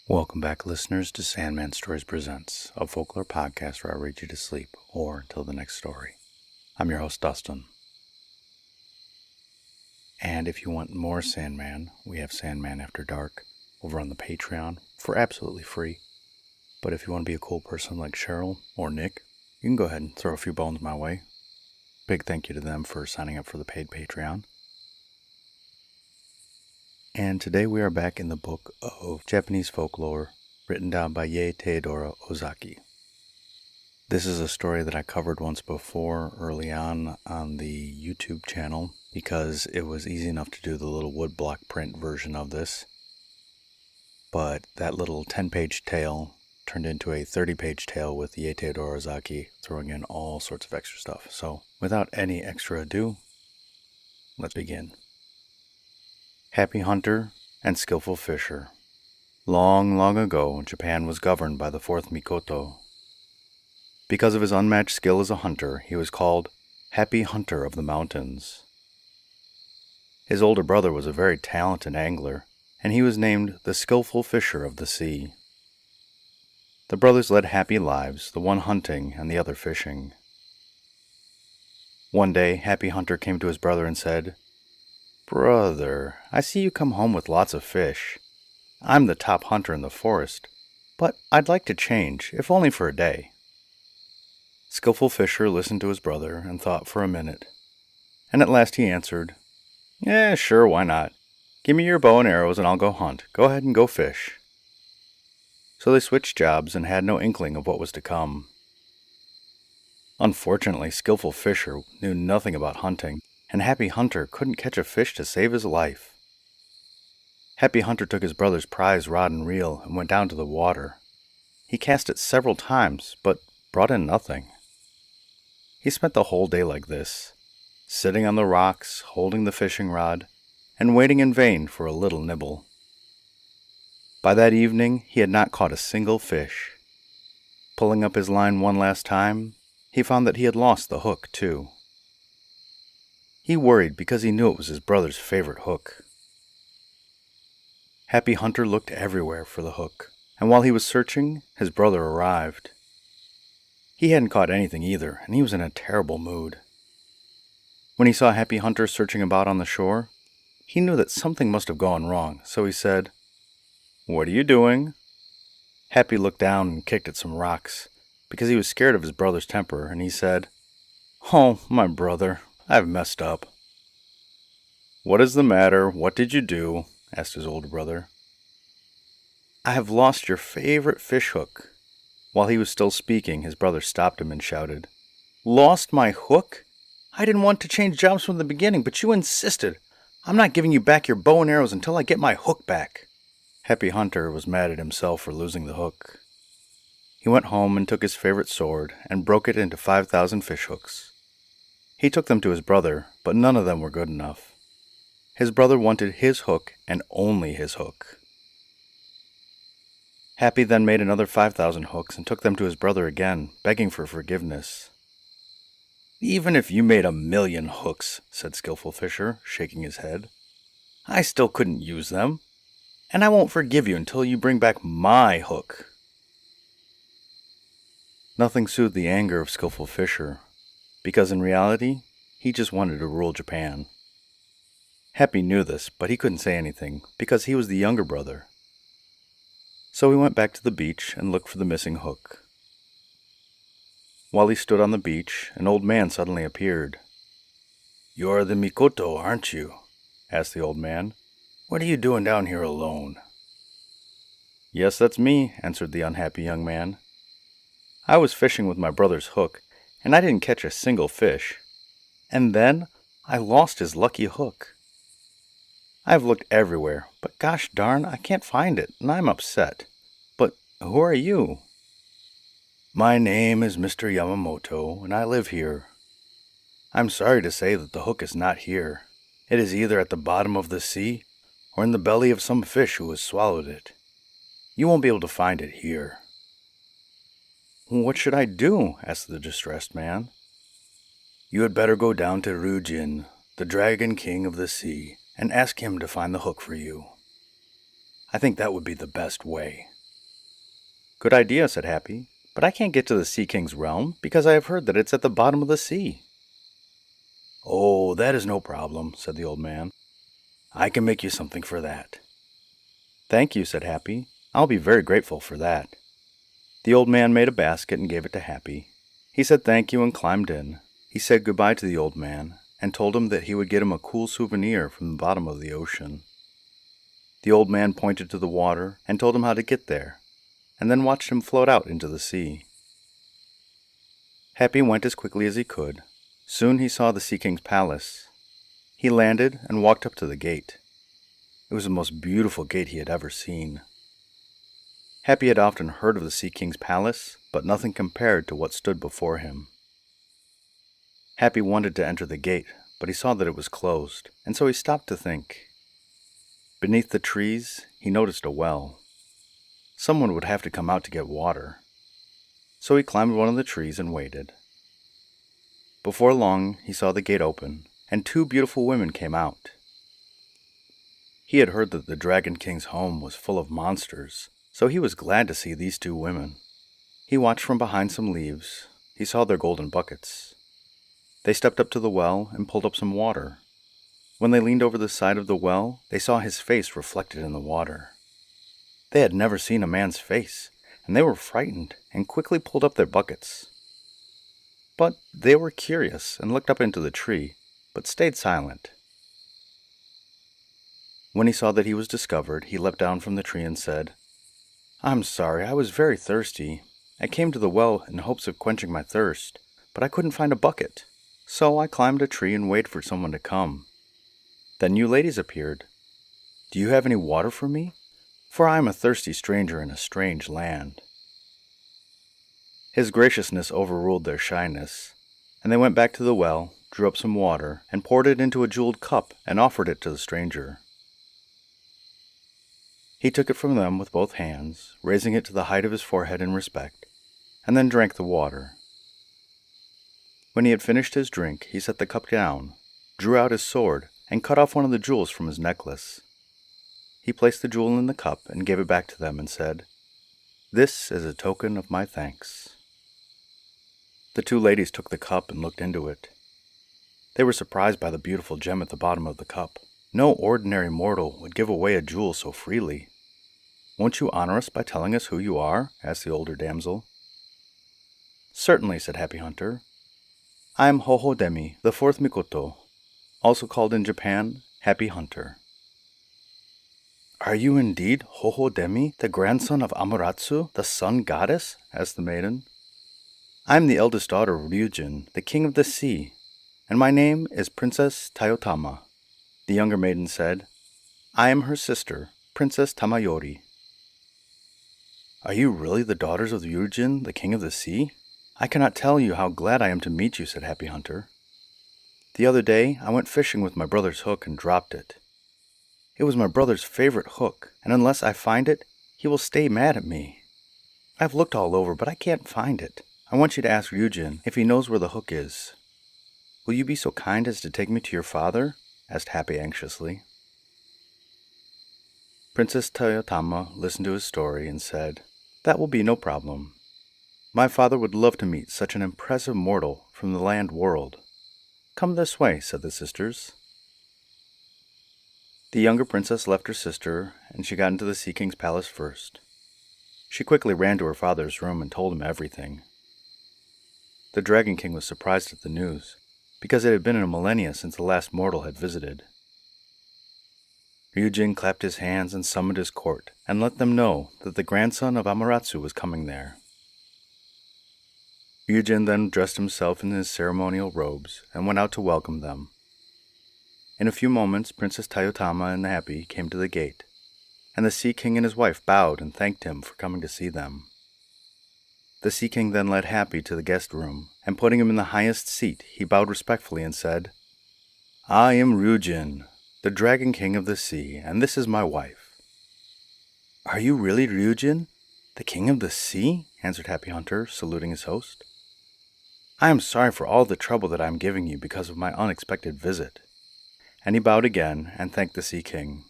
Welcome back, listeners, to Sandman Stories Presents, a folklore podcast where I read you to sleep or till the next story. I'm your host, Dustin. And if you want more Sandman, we have Sandman After Dark over on the Patreon for absolutely free. But if you want to be a cool person like Cheryl or Nick, you can go ahead and throw a few bones my way. Big thank you to them for signing up for the paid Patreon. And today we are back in the book of Japanese folklore written down by Theodora Ozaki. This is a story that I covered once before early on the YouTube channel because it was easy enough to do the little woodblock print version of this. But that little 10-page tale turned into a 30-page tale with Theodora Ozaki throwing in all sorts of extra stuff. So without any extra ado, let's begin. Happy Hunter and Skillful Fisher. Long, long ago, Japan was governed by the fourth Mikoto. Because of his unmatched skill as a hunter, he was called Happy Hunter of the Mountains. His older brother was a very talented angler, and he was named the Skillful Fisher of the Sea. The brothers led happy lives, the one hunting and the other fishing. One day, Happy Hunter came to his brother and said, "Brother, I see you come home with lots of fish. I'm the top hunter in the forest, but I'd like to change, if only for a day." Skillful Fisher listened to his brother and thought for a minute, and at last he answered, "Yeah, sure, why not? Give me your bow and arrows and I'll go hunt. Go ahead and go fish." So they switched jobs and had no inkling of what was to come. Unfortunately, Skillful Fisher knew nothing about hunting, and Happy Hunter couldn't catch a fish to save his life. Happy Hunter took his brother's prize rod and reel and went down to the water. He cast it several times, but brought in nothing. He spent the whole day like this, sitting on the rocks, holding the fishing rod, and waiting in vain for a little nibble. By that evening, he had not caught a single fish. Pulling up his line one last time, he found that he had lost the hook, too. He worried because he knew it was his brother's favorite hook. Happy Hunter looked everywhere for the hook, and while he was searching, his brother arrived. He hadn't caught anything either, and he was in a terrible mood. When he saw Happy Hunter searching about on the shore, he knew that something must have gone wrong, so he said, "What are you doing?" Happy looked down and kicked at some rocks, because he was scared of his brother's temper, and he said, "Oh, my brother, I've messed up." "What is the matter? What did you do?" asked his older brother. "I have lost your favorite fish hook." While he was still speaking, his brother stopped him and shouted, "Lost my hook? I didn't want to change jobs from the beginning, but you insisted. I'm not giving you back your bow and arrows until I get my hook back." Happy Hunter was mad at himself for losing the hook. He went home and took his favorite sword and broke it into 5,000 fish hooks. He took them to his brother, but none of them were good enough. His brother wanted his hook and only his hook. Happy then made another 5,000 hooks and took them to his brother again, begging for forgiveness. "Even if you made 1,000,000 hooks," said Skillful Fisher, shaking his head, "I still couldn't use them, and I won't forgive you until you bring back my hook." Nothing soothed the anger of Skillful Fisher, because in reality, he just wanted to rule Japan. Happy knew this, but he couldn't say anything, because he was the younger brother. So he went back to the beach and looked for the missing hook. While he stood on the beach, an old man suddenly appeared. "You're the Mikoto, aren't you?" asked the old man. "What are you doing down here alone?" "Yes, that's me," answered the unhappy young man. "I was fishing with my brother's hook, and I didn't catch a single fish. And then I lost his lucky hook. I've looked everywhere, but gosh darn, I can't find it, and I'm upset. But who are you?" "My name is Mr. Yamamoto, and I live here. I'm sorry to say that the hook is not here. It is either at the bottom of the sea, or in the belly of some fish who has swallowed it. You won't be able to find it here." "What should I do?" asked the distressed man. "You had better go down to Ryujin, the Dragon King of the Sea, and ask him to find the hook for you. I think that would be the best way. Good idea, said Happy, but I can't get to the Sea King's realm because I have heard that it's at the bottom of the sea. Oh, that is no problem, said the old man. I can make you something for that. Thank you, said Happy. I'll be very grateful for that. The old man made a basket and gave it to Happy. He said thank you and climbed in. He said goodbye to the old man and told him that he would get him a cool souvenir from the bottom of the ocean. The old man pointed to the water and told him how to get there, and then watched him float out into the sea. Happy went as quickly as he could. Soon he saw the Sea King's palace. He landed and walked up to the gate. It was the most beautiful gate he had ever seen. Happy had often heard of the Sea King's palace, but nothing compared to what stood before him. Happy wanted to enter the gate, but he saw that it was closed, and so he stopped to think. Beneath the trees, he noticed a well. Someone would have to come out to get water. So he climbed one of the trees and waited. Before long, he saw the gate open, and two beautiful women came out. He had heard that the Dragon King's home was full of monsters, so he was glad to see these two women. He watched from behind some leaves. He saw their golden buckets. They stepped up to the well and pulled up some water. When they leaned over the side of the well, they saw his face reflected in the water. They had never seen a man's face, and they were frightened and quickly pulled up their buckets. But they were curious and looked up into the tree, but stayed silent. When he saw that he was discovered, he leapt down from the tree and said, "I'm sorry, I was very thirsty. I came to the well in hopes of quenching my thirst, but I couldn't find a bucket. So I climbed a tree and waited for someone to come. Then you ladies appeared. Do you have any water for me? For I am a thirsty stranger in a strange land." His graciousness overruled their shyness, and they went back to the well, drew up some water, and poured it into a jeweled cup and offered it to the stranger. He took it from them with both hands, raising it to the height of his forehead in respect, and then drank the water. When he had finished his drink, he set the cup down, drew out his sword, and cut off one of the jewels from his necklace. He placed the jewel in the cup and gave it back to them and said, "This is a token of my thanks." The two ladies took the cup and looked into it. They were surprised by the beautiful gem at the bottom of the cup. No ordinary mortal would give away a jewel so freely. "Won't you honor us by telling us who you are?" asked the older damsel. "Certainly," said Happy Hunter. "I am Hohodemi, the fourth Mikoto, also called in Japan Happy Hunter." "Are you indeed Hohodemi, the grandson of Amaterasu, the sun goddess?" asked the maiden. "I am the eldest daughter of Ryujin, the king of the sea, and my name is Princess Tayotama." The younger maiden said, "I am her sister, Princess Tamayori." "Are you really the daughters of Ryujin, the king of the sea? I cannot tell you how glad I am to meet you," said Happy Hunter. "The other day I went fishing with my brother's hook and dropped it. It was my brother's favorite hook, and unless I find it, he will stay mad at me. I've looked all over, but I can't find it. I want you to ask Ryujin if he knows where the hook is. Will you be so kind as to take me to your father?" asked Happy anxiously. Princess Toyotama listened to his story and said, "That will be no problem. My father would love to meet such an impressive mortal from the land world. Come this way," said the sisters. The younger princess left her sister, and she got into the Sea King's palace first. She quickly ran to her father's room and told him everything. The Dragon King was surprised at the news, because it had been a millennia since the last mortal had visited. Ryujin clapped his hands and summoned his court, and let them know that the grandson of Amaterasu was coming there. Ryujin then dressed himself in his ceremonial robes and went out to welcome them. In a few moments, Princess Tayotama and Happy came to the gate, and the Sea King and his wife bowed and thanked him for coming to see them. The Sea King then led Happy to the guest room, and putting him in the highest seat, he bowed respectfully and said, "I am Ryujin, the Dragon King of the sea, and this is my wife." "Are you really Ryujin, the King of the Sea?" answered Happy Hunter, saluting his host. "I am sorry for all the trouble that I am giving you because of my unexpected visit." And he bowed again and thanked the Sea King.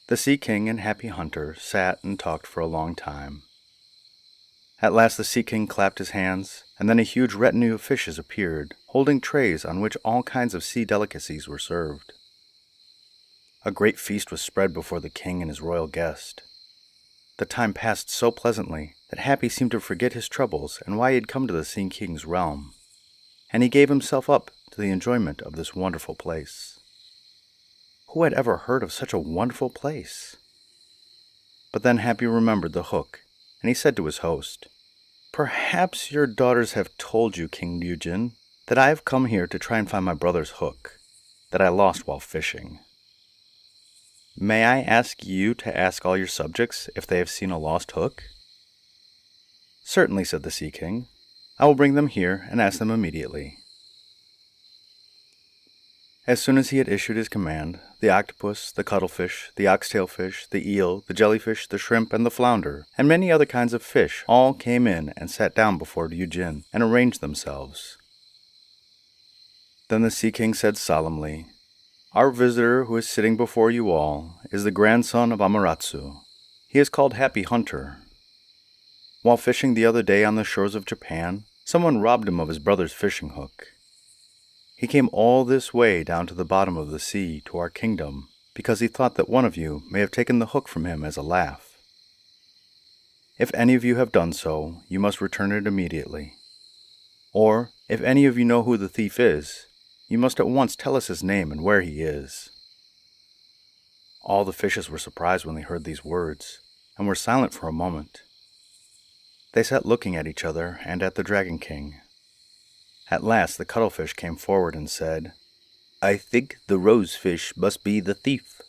The Sea King and Happy Hunter sat and talked for a long time. At last the Sea King clapped his hands, and then a huge retinue of fishes appeared, holding trays on which all kinds of sea delicacies were served. A great feast was spread before the king and his royal guest. The time passed so pleasantly that Happy seemed to forget his troubles and why he had come to the Sea King's realm, and he gave himself up to the enjoyment of this wonderful place. Who had ever heard of such a wonderful place? But then Happy remembered the hook, and he said to his host, "Perhaps your daughters have told you, King Ryujin, that I have come here to try and find my brother's hook, that I lost while fishing. May I ask you to ask all your subjects if they have seen a lost hook?" "Certainly," said the Sea King. "I will bring them here and ask them immediately." As soon as he had issued his command, the octopus, the cuttlefish, the oxtail fish, the eel, the jellyfish, the shrimp, and the flounder, and many other kinds of fish, all came in and sat down before Ryujin and arranged themselves. Then the Sea King said solemnly, "Our visitor who is sitting before you all is the grandson of Amaterasu. He is called Happy Hunter. While fishing the other day on the shores of Japan, someone robbed him of his brother's fishing hook. He came all this way down to the bottom of the sea to our kingdom because he thought that one of you may have taken the hook from him as a laugh. If any of you have done so, you must return it immediately. Or, if any of you know who the thief is, you must at once tell us his name and where he is." All the fishes were surprised when they heard these words, and were silent for a moment. They sat looking at each other and at the Dragon King. At last the cuttlefish came forward and said, "I think the rosefish must be the thief."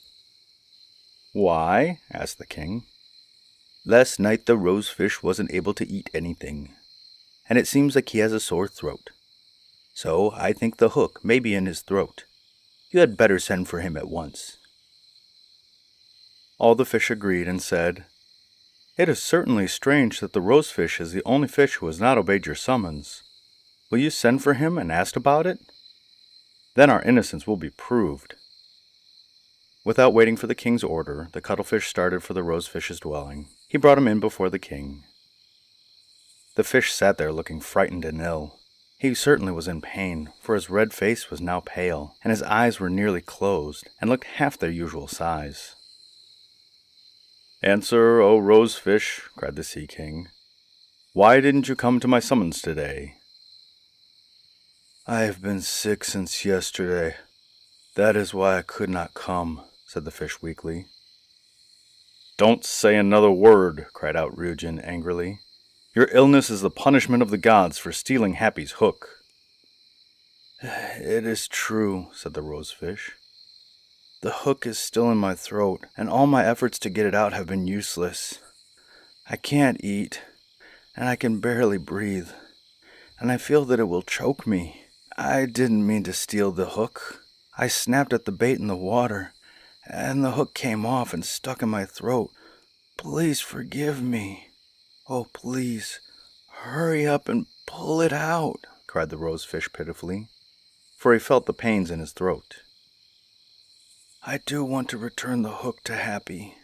"Why?" asked the king. "Last night the rosefish wasn't able to eat anything, and it seems like he has a sore throat. So I think the hook may be in his throat. You had better send for him at once." All the fish agreed and said, "It is certainly strange that the rosefish is the only fish who has not obeyed your summons. Will you send for him and ask about it? Then our innocence will be proved." Without waiting for the king's order, the cuttlefish started for the rosefish's dwelling. He brought him in before the king. The fish sat there looking frightened and ill. He certainly was in pain, for his red face was now pale, and his eyes were nearly closed, and looked half their usual size. "Answer, O rosefish," cried the Sea King. "Why didn't you come to my summons today?" "I have been sick since yesterday. That is why I could not come," said the fish weakly. "Don't say another word," cried out Ryujin angrily. "Your illness is the punishment of the gods for stealing Happy's hook." "It is true," said the rosefish. "The hook is still in my throat, and all my efforts to get it out have been useless. I can't eat, and I can barely breathe, and I feel that it will choke me. I didn't mean to steal the hook. I snapped at the bait in the water, and the hook came off and stuck in my throat. Please forgive me. Oh, please, hurry up and pull it out," cried the rosefish pitifully, for he felt the pains in his throat. "I do want to return the hook to Happy."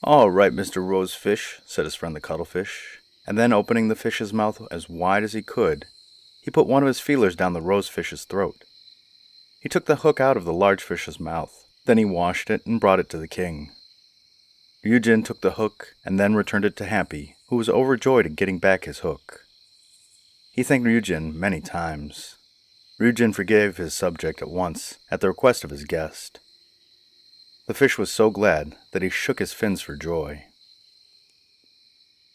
"All right, Mr. Rosefish," said his friend the cuttlefish, and then opening the fish's mouth as wide as he could, he put one of his feelers down the rosefish's throat. He took the hook out of the large fish's mouth. Then he washed it and brought it to the king. Ryujin took the hook and then returned it to Happy, who was overjoyed at getting back his hook. He thanked Ryujin many times. Ryujin forgave his subject at once, at the request of his guest. The fish was so glad that he shook his fins for joy.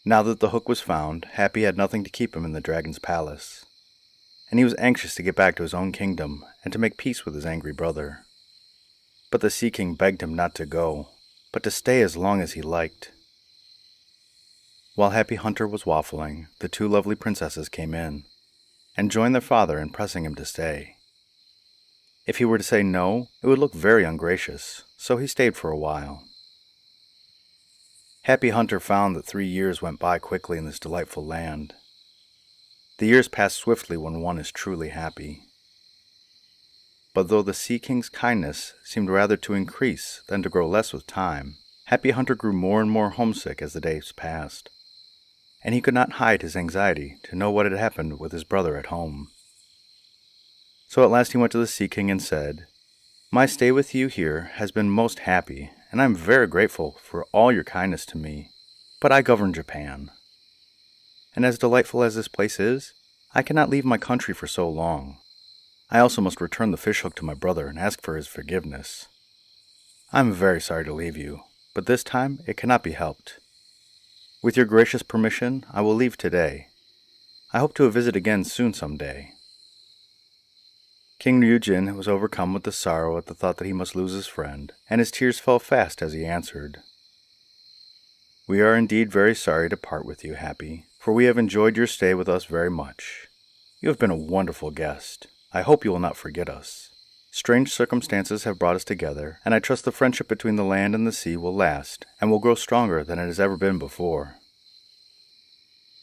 Now that the hook was found, Happy had nothing to keep him in the dragon's palace, and he was anxious to get back to his own kingdom and to make peace with his angry brother. But the Sea King begged him not to go, but to stay as long as he liked. While Happy Hunter was waffling, the two lovely princesses came in, and joined their father in pressing him to stay. If he were to say no, it would look very ungracious, so he stayed for a while. Happy Hunter found that 3 years went by quickly in this delightful land. The years pass swiftly when one is truly happy. But though the Sea King's kindness seemed rather to increase than to grow less with time, Happy Hunter grew more and more homesick as the days passed, and he could not hide his anxiety to know what had happened with his brother at home. So at last he went to the Sea King and said, "My stay with you here has been most happy, and I am very grateful for all your kindness to me, but I govern Japan. And as delightful as this place is, I cannot leave my country for so long. I also must return the fishhook to my brother and ask for his forgiveness. I am very sorry to leave you, but this time it cannot be helped. With your gracious permission, I will leave today. I hope to visit again soon some day." King Ryujin was overcome with the sorrow at the thought that he must lose his friend, and his tears fell fast as he answered, "We are indeed very sorry to part with you, Happy, for we have enjoyed your stay with us very much. You have been a wonderful guest. I hope you will not forget us. Strange circumstances have brought us together, and I trust the friendship between the land and the sea will last, and will grow stronger than it has ever been before."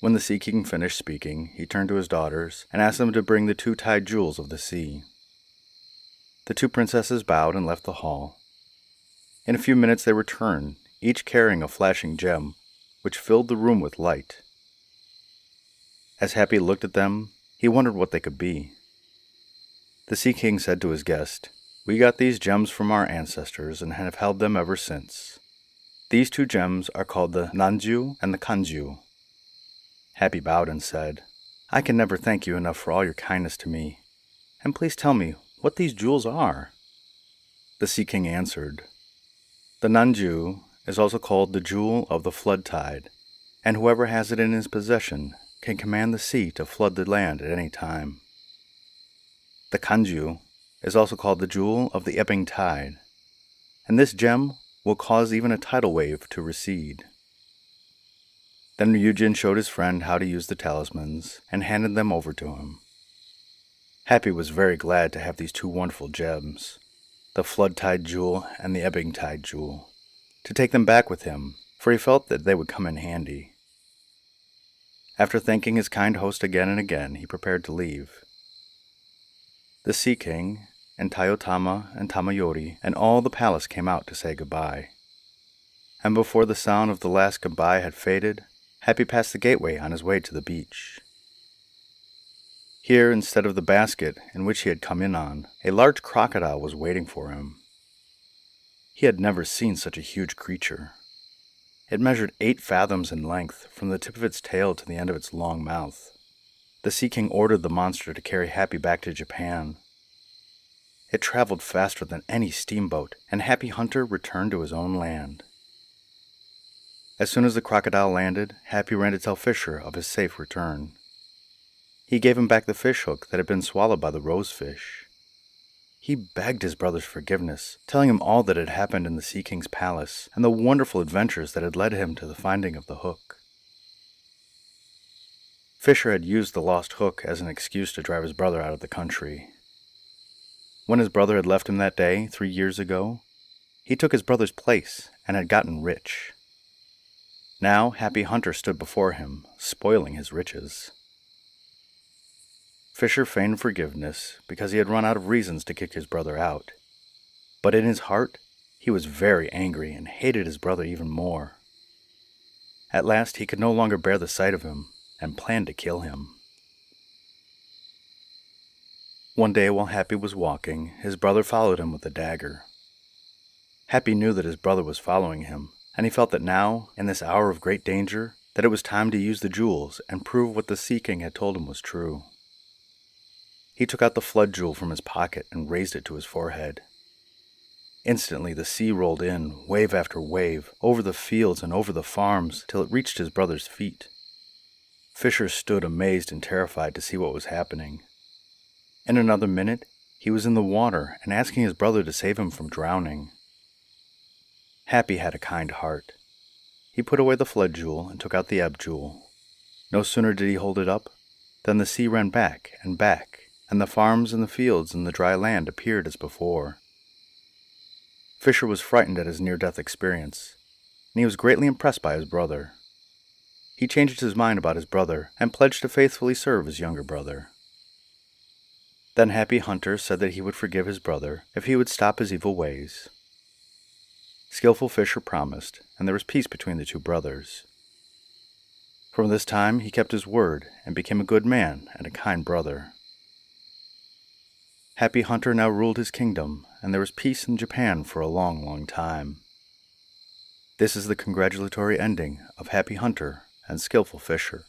When the Sea King finished speaking, he turned to his daughters and asked them to bring the 2 tied jewels of the sea. The 2 princesses bowed and left the hall. In a few minutes they returned, each carrying a flashing gem, which filled the room with light. As Happy looked at them, he wondered what they could be. The Sea King said to his guest, "We got these gems from our ancestors and have held them ever since. These 2 gems are called the Nanju and the Kanju." Happy bowed and said, "I can never thank you enough for all your kindness to me. And please tell me what these jewels are." The Sea King answered, "The Nanju is also called the Jewel of the Flood Tide, and whoever has it in his possession can command the sea to flood the land at any time. The Kanju is also called the Jewel of the Ebbing Tide, and this gem will cause even a tidal wave to recede." Then Ryujin showed his friend how to use the talismans and handed them over to him. Happy was very glad to have these 2 wonderful gems, the Flood Tide Jewel and the Ebbing Tide Jewel, to take them back with him, for he felt that they would come in handy. After thanking his kind host again and again, he prepared to leave. The Sea King, and Tayotama and Tamayori, and all the palace came out to say goodbye. And before the sound of the last goodbye had faded, Happy passed the gateway on his way to the beach. Here, instead of the basket in which he had come in on, a large crocodile was waiting for him. He had never seen such a huge creature. It measured 8 fathoms in length, from the tip of its tail to the end of its long mouth. The Sea King ordered the monster to carry Happy back to Japan. It traveled faster than any steamboat, and Happy Hunter returned to his own land. As soon as the crocodile landed, Happy ran to tell Fisher of his safe return. He gave him back the fishhook that had been swallowed by the rosefish. He begged his brother's forgiveness, telling him all that had happened in the Sea King's palace, and the wonderful adventures that had led him to the finding of the hook. Fisher had used the lost hook as an excuse to drive his brother out of the country. When his brother had left him that day, 3 years ago, he took his brother's place and had gotten rich. Now Happy Hunter stood before him, spoiling his riches. Fisher feigned forgiveness because he had run out of reasons to kick his brother out. But in his heart, he was very angry and hated his brother even more. At last he could no longer bear the sight of him, and planned to kill him. One day while Happy was walking, his brother followed him with a dagger. Happy knew that his brother was following him, and he felt that now, in this hour of great danger, that it was time to use the jewels and prove what the Sea King had told him was true. He took out the flood jewel from his pocket and raised it to his forehead. Instantly the sea rolled in, wave after wave, over the fields and over the farms, till it reached his brother's feet. Fisher stood amazed and terrified to see what was happening. In another minute, he was in the water and asking his brother to save him from drowning. Happy had a kind heart. He put away the flood jewel and took out the ebb jewel. No sooner did he hold it up than the sea ran back, and the farms and the fields and the dry land appeared as before. Fisher was frightened at his near-death experience, and he was greatly impressed by his brother. He changed his mind about his brother and pledged to faithfully serve his younger brother. Then Happy Hunter said that he would forgive his brother if he would stop his evil ways. Skillful Fisher promised, and there was peace between the two brothers. From this time he kept his word and became a good man and a kind brother. Happy Hunter now ruled his kingdom, and there was peace in Japan for a long, long time. This is the congratulatory ending of Happy Hunter and Skillful Fisher.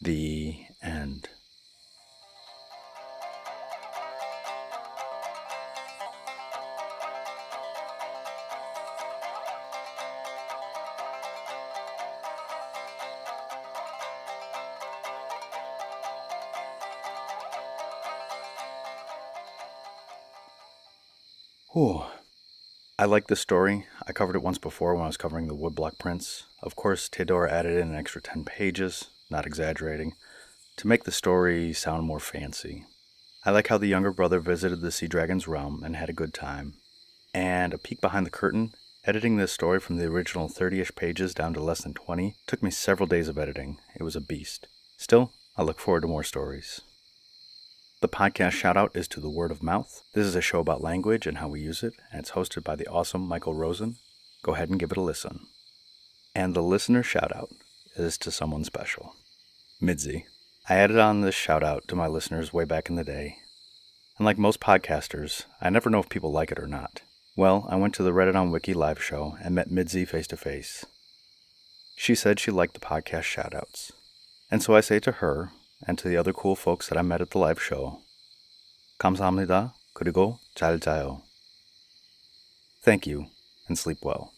The end. Whew. I like this story. I covered it once before when I was covering the Woodblock Prince. Of course, Theodora added in an extra 10 pages, not exaggerating, to make the story sound more fancy. I like how the younger brother visited the Sea Dragon's realm and had a good time. And a peek behind the curtain, editing this story from the original 30-ish pages down to less than 20 took me several days of editing. It was a beast. Still, I look forward to more stories. The podcast Shoutout is to the word of mouth. This is a show about language and how we use it, and it's hosted by the awesome Michael Rosen. Go ahead and give it a listen. And the listener shoutout is to someone special. Midsy. I added on this shoutout to my listeners way back in the day. And like most podcasters, I never know if people like it or not. Well, I went to the Reddit on Wiki live show and met Midsy face to face. She said she liked the podcast shoutouts. And so I say to her, and to the other cool folks that I met at the live show, 감사합니다. 그리고 잘 자요. Thank you, and sleep well.